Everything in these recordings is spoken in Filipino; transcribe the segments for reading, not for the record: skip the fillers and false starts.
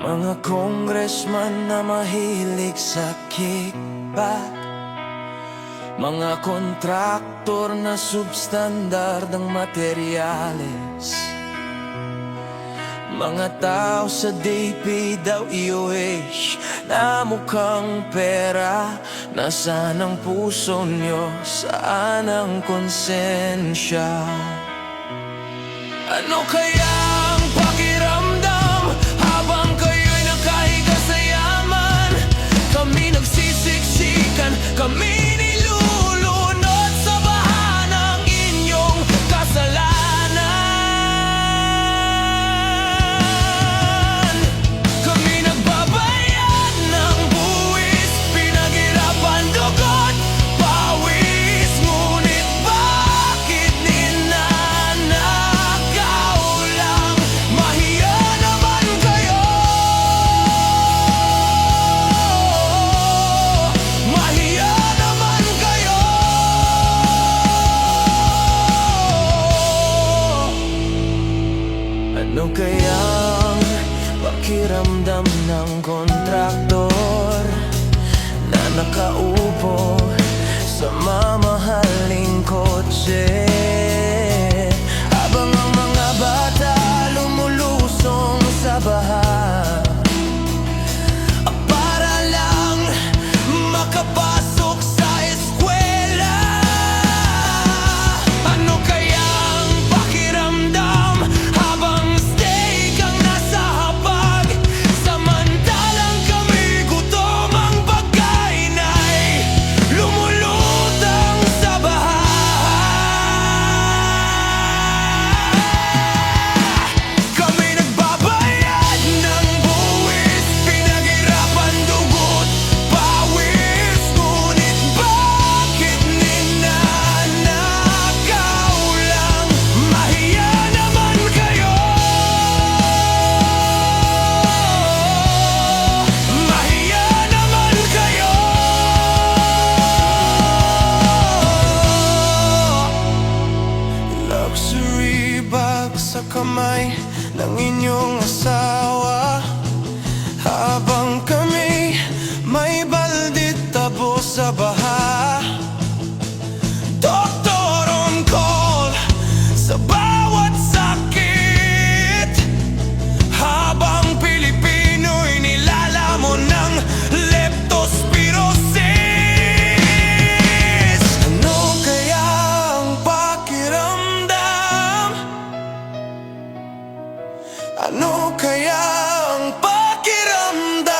Mga congressman na mahilig sa kickback, mga kontraktor na substandard ang materyales, mga tao sa DPWH na mukhang pera. Nasaan ang puso nyo? Saan ang konsensya? Ano kaya ang pakiramdam habang kayo'y nakahiga sa yaman? Kami nagsisiksikan, kami nilulunod sa baha ng inyong kasalanan. Kami nagbabayad ng buwis, pinaghirapan, dugot, pawis. Ngunit bakit ninanakaw lang? Mahiya naman kayo! Mahiya naman kayo! Ano kayang pakiramdam ng kontraktor na nakaupo sa mamahaling kotse, habang ang mga bata lumulusong sa baha para lang makapasok sa eskwela? Ano kayang pakiramdam habang stay kang nasa hapag, samantalang kami gutom, ang pagkain ay lumulutang sa baha? Kami nagbabayad ng buwis, pinaghirapan, dugot, pawis. Ngunit bakit ninanakaw lang? Mahiya naman kayo! Mahiya naman kayo! Luxury bag sa kamay ng inyong asawa, habang kami may baldit tabo sa baha. Doktor on call sa bawat sakit, habang Pilipino'y nilalamon ng leptospirosis. Ano kaya ang pakiramdam? Ano kaya ang pakiramdam?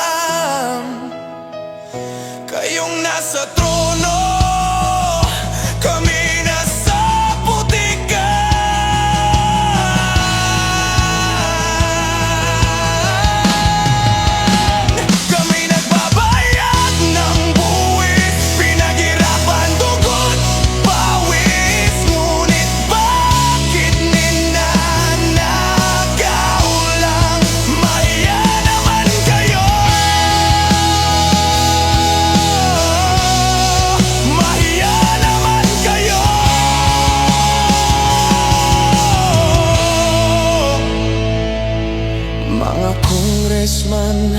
Kayong nasa trono, kami nasa putikan. Kami nagbabayad ng buwis, pinaghirapan, dugot, pawis. Ngunit bakit ninanakaw lang? Mahiya naman kayo! Mahiya naman kayo! Mga congressman,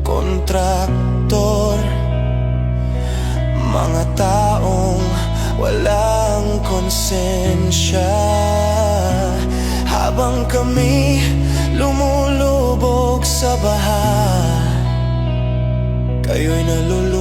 kontraktor, mga taong walang konsensya, habang kami lumulubog sa baha, kayo'y nalulunod